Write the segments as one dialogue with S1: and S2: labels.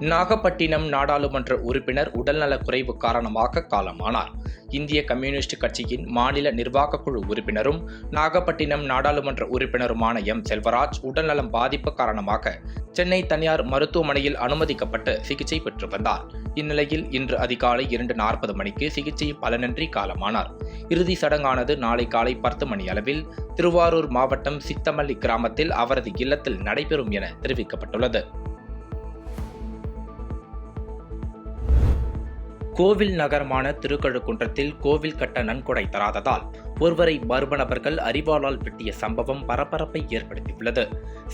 S1: நாகப்பட்டினம் நாடாளுமன்ற உறுப்பினர் உடல்நலக் குறைவு காரணமாக காலமானார். இந்திய கம்யூனிஸ்ட் கட்சியின் மாநில நிர்வாகக் குழு உறுப்பினரும் நாகப்பட்டினம் நாடாளுமன்ற உறுப்பினருமான எம். செல்வராஜ் உடல்நலம் பாதிப்பு காரணமாக சென்னை தனியார் மருத்துவமனையில் அனுமதிக்கப்பட்டு சிகிச்சை பெற்று வந்தார். இந்நிலையில் இன்று அதிகாலை 2:40 மணிக்கு சிகிச்சை பலனின்றி காலமானார். இறுதி சடங்கானது நாளை காலை 10 மணி அளவில் திருவாரூர் மாவட்டம் சித்தமல்லி கிராமத்தில் அவரது இல்லத்தில் நடைபெறும் என தெரிவிக்கப்பட்டுள்ளது. கோவில் நகரமான திருக்கழுக்குன்றத்தில் கோவில் கட்ட நன்கொடை தராததால் ஒருவரை மர்ம நபர்கள் அரிவாளால் வெட்டிய சம்பவம் பரபரப்பை ஏற்படுத்தியுள்ளது.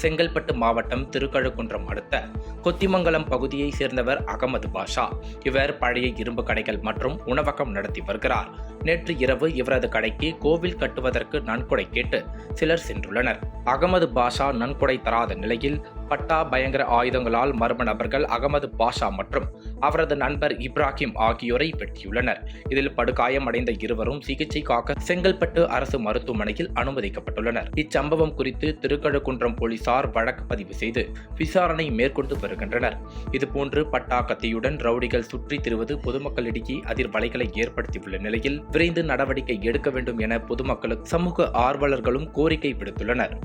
S1: செங்கல்பட்டு மாவட்டம் திருக்கழுக்குன்றம் அடுத்த கொத்திமங்கலம் பகுதியைச் சேர்ந்தவர் அகமது பாஷா. இவர் பழைய இரும்பு கடைகள் மற்றும் உணவகம் நடத்தி வருகிறார். நேற்று இரவு இவரது கடைக்கு கோவில் கட்டுவதற்கு நன்கொடை கேட்டு சிலர் சென்றுள்ளனர். அகமது பாஷா நன்கொடை தராத நிலையில் பட்டா, பயங்கர ஆயுதங்களால் மர்ம நபர்கள் அகமது பாஷா மற்றும் அவரது நண்பர் இப்ராஹிம் ஆகியோரை வெட்டியுள்ளனர். இதில் படுகாயமடைந்த இருவரும் சிகிச்சைக்காக செங்கல்பட்டு அரசு மருத்துவமனையில் அனுமதிக்கப்பட்டுள்ளனர். இச்சம்பவம் குறித்து திருக்கழுக்குன்றம் போலீசார் வழக்கு பதிவு செய்து விசாரணை மேற்கொண்டு வருகின்றனர். இதுபோன்று பட்டா, கத்தியுடன் ரவுடிகள் சுற்றி திரிவது பொதுமக்களிடையே அதிர்வலைகளை ஏற்படுத்தியுள்ள நிலையில் விரைந்து நடவடிக்கை எடுக்க வேண்டும் என பொதுமக்களுக்கு சமூக ஆர்வலர்களும் கோரிக்கை விடுத்துள்ளனர்.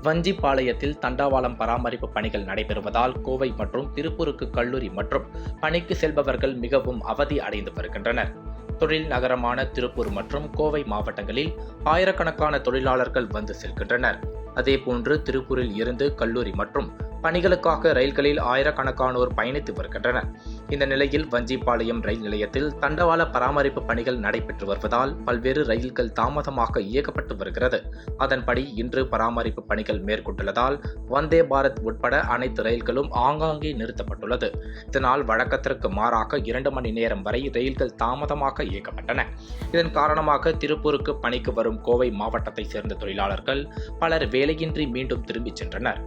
S1: வஞ்சிபாளையத்தில் தண்டவாளம் பராமரிப்பு பணிகள் நடைபெறுவதால் கோவை மற்றும் திருப்பூருக்கு கல்லூரி மற்றும் பணிக்கு செல்பவர்கள் மிகவும் அவதி அடைந்து வருகின்றனர். தொழில் நகரமான திருப்பூர் மற்றும் கோவை மாவட்டங்களில் ஆயிரக்கணக்கான தொழிலாளர்கள் வந்து செல்கின்றனர். அதேபோன்று திருப்பூரில் இருந்து கல்லூரி மற்றும் பணிகளுக்காக ரயில்களில் ஆயிரக்கணக்கானோர் பயணித்து வருகின்றனர். இந்த நிலையில் வஞ்சிபாளையம் ரயில் நிலையத்தில் தண்டவாள பராமரிப்பு பணிகள் நடைபெற்று வருவதால் பல்வேறு ரயில்கள் தாமதமாக இயக்கப்பட்டு வருகிறது. அதன்படி இன்று பராமரிப்பு பணிகள் மேற்கொண்டுள்ளதால் வந்தே பாரத் உட்பட அனைத்து ரயில்களும் ஆங்காங்கே நிறுத்தப்பட்டுள்ளது. இதனால் வழக்கத்திற்கு மாறாக 2 மணி நேரம் வரை ரயில்கள் தாமதமாக இயக்கப்பட்டன. இதன் காரணமாக திருப்பூருக்கு பணிக்கு வரும் கோவை மாவட்டத்தை சேர்ந்த தொழிலாளர்கள் பலர் வேலையின்றி மீண்டும் திரும்பிச் சென்றனர்.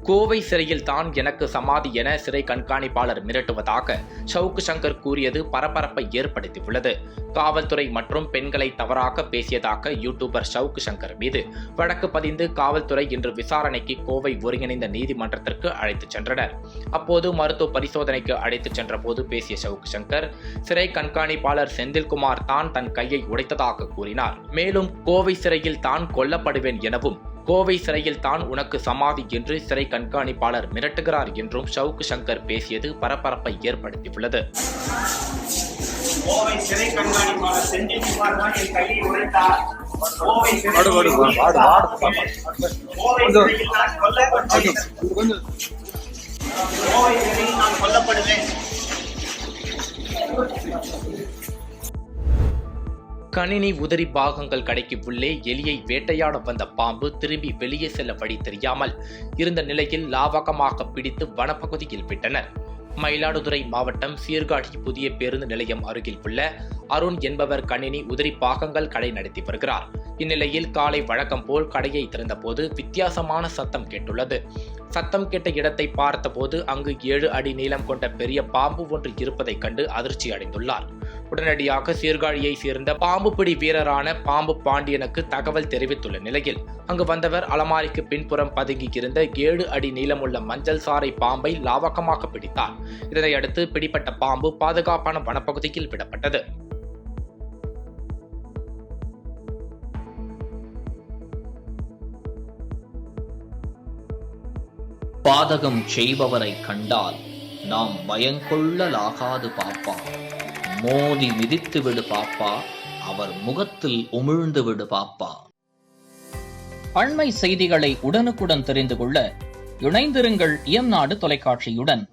S1: கோவை சிறையில் தான் எனக்கு சமாதி என சிறை கண்காணிப்பாளர் மிரட்டுவதாக சவுக்கு சங்கர் கூறியது பரபரப்பை ஏற்படுத்தியுள்ளது. காவல்துறை மற்றும் பெண்களை தவறாக பேசியதாக யூடியூபர் சவுக்கு சங்கர் மீது வழக்கு பதிந்து காவல்துறை இன்று விசாரணைக்கு கோவை ஒருங்கிணைந்த நீதிமன்றத்திற்கு அழைத்துச் சென்றனர். அப்போது மருத்துவ பரிசோதனைக்கு அழைத்துச் சென்ற போது பேசிய சவுக்கு சங்கர் சிறை கண்காணிப்பாளர் செந்தில்குமார் தான் தன் கையை உடைத்ததாக கூறினார். மேலும் கோவை சிறையில் தான் கொல்லப்படுவேன் எனவும் கோவை சிறையில் தான் உனக்கு சமாதி என்று சிறை கண்காணிப்பாளர் மிரட்டுகிறார் என்றும் சவுக்கு சங்கர் பேசியது பரபரப்பை ஏற்படுத்தியுள்ளது.
S2: கோவை சிறை கண்காணிப்பாளர் செந்தில்குமார் தான் என் கையை உடைத்தார். கோவை சிறையில் நான் கொல்லப்படுவேன்.
S1: கணினி உதிரி பாகங்கள் கடைக்கு உள்ளே எலியை வேட்டையாட வந்த பாம்பு திரும்பி வெளியே செல்ல வழி தெரியாமல் இருந்த நிலையில் லாவகமாக பிடித்து வனப்பகுதியில் விட்டனர். மயிலாடுதுறை மாவட்டம் சீர்காழி புதிய பேருந்து நிலையம் அருகில் உள்ள அருண் என்பவர் கணினி உதிரி பாகங்கள் கடை நடத்தி வருகிறார். இந்நிலையில் காலை வழக்கம் போல் கடையை திறந்தபோது வித்தியாசமான சத்தம் கேட்டுள்ளது. சத்தம் கேட்ட இடத்தை பார்த்தபோது அங்கு 7 அடி நீளம் கொண்ட பெரிய பாம்பு ஒன்று இருப்பதைக் கண்டு அதிர்ச்சி அடைந்துள்ளார். உடனடியாக சீர்காழியை சேர்ந்த பாம்பு பிடி வீரரான பாம்பு பாண்டியனுக்கு தகவல் தெரிவித்துள்ள நிலையில் அங்கு வந்தவர் அலமாரிக்கு பின்புறம் பதுங்கி இருந்த 7 அடி நீளமுள்ள மஞ்சள் சாறை பாம்பை லாவகமாக பிடித்தார். இதனையடுத்து பிடிப்பட்ட பாம்பு பாதுகாப்பான வனப்பகுதியில் விடப்பட்டது.
S3: பாதகம் செய்பவரை கண்டால் நாம் பயங்கொள்ளலாகாது பாப்பா. மோதி மிதித்து விடு பாப்பா, அவர் முகத்தில் உமிழ்ந்து விடு பாப்பா. அண்மை செய்திகளை உடனுக்குடன் தெரிந்து கொள்ள இணைந்திருங்கள் இயம்நாடு தொலைக்காட்சியுடன்.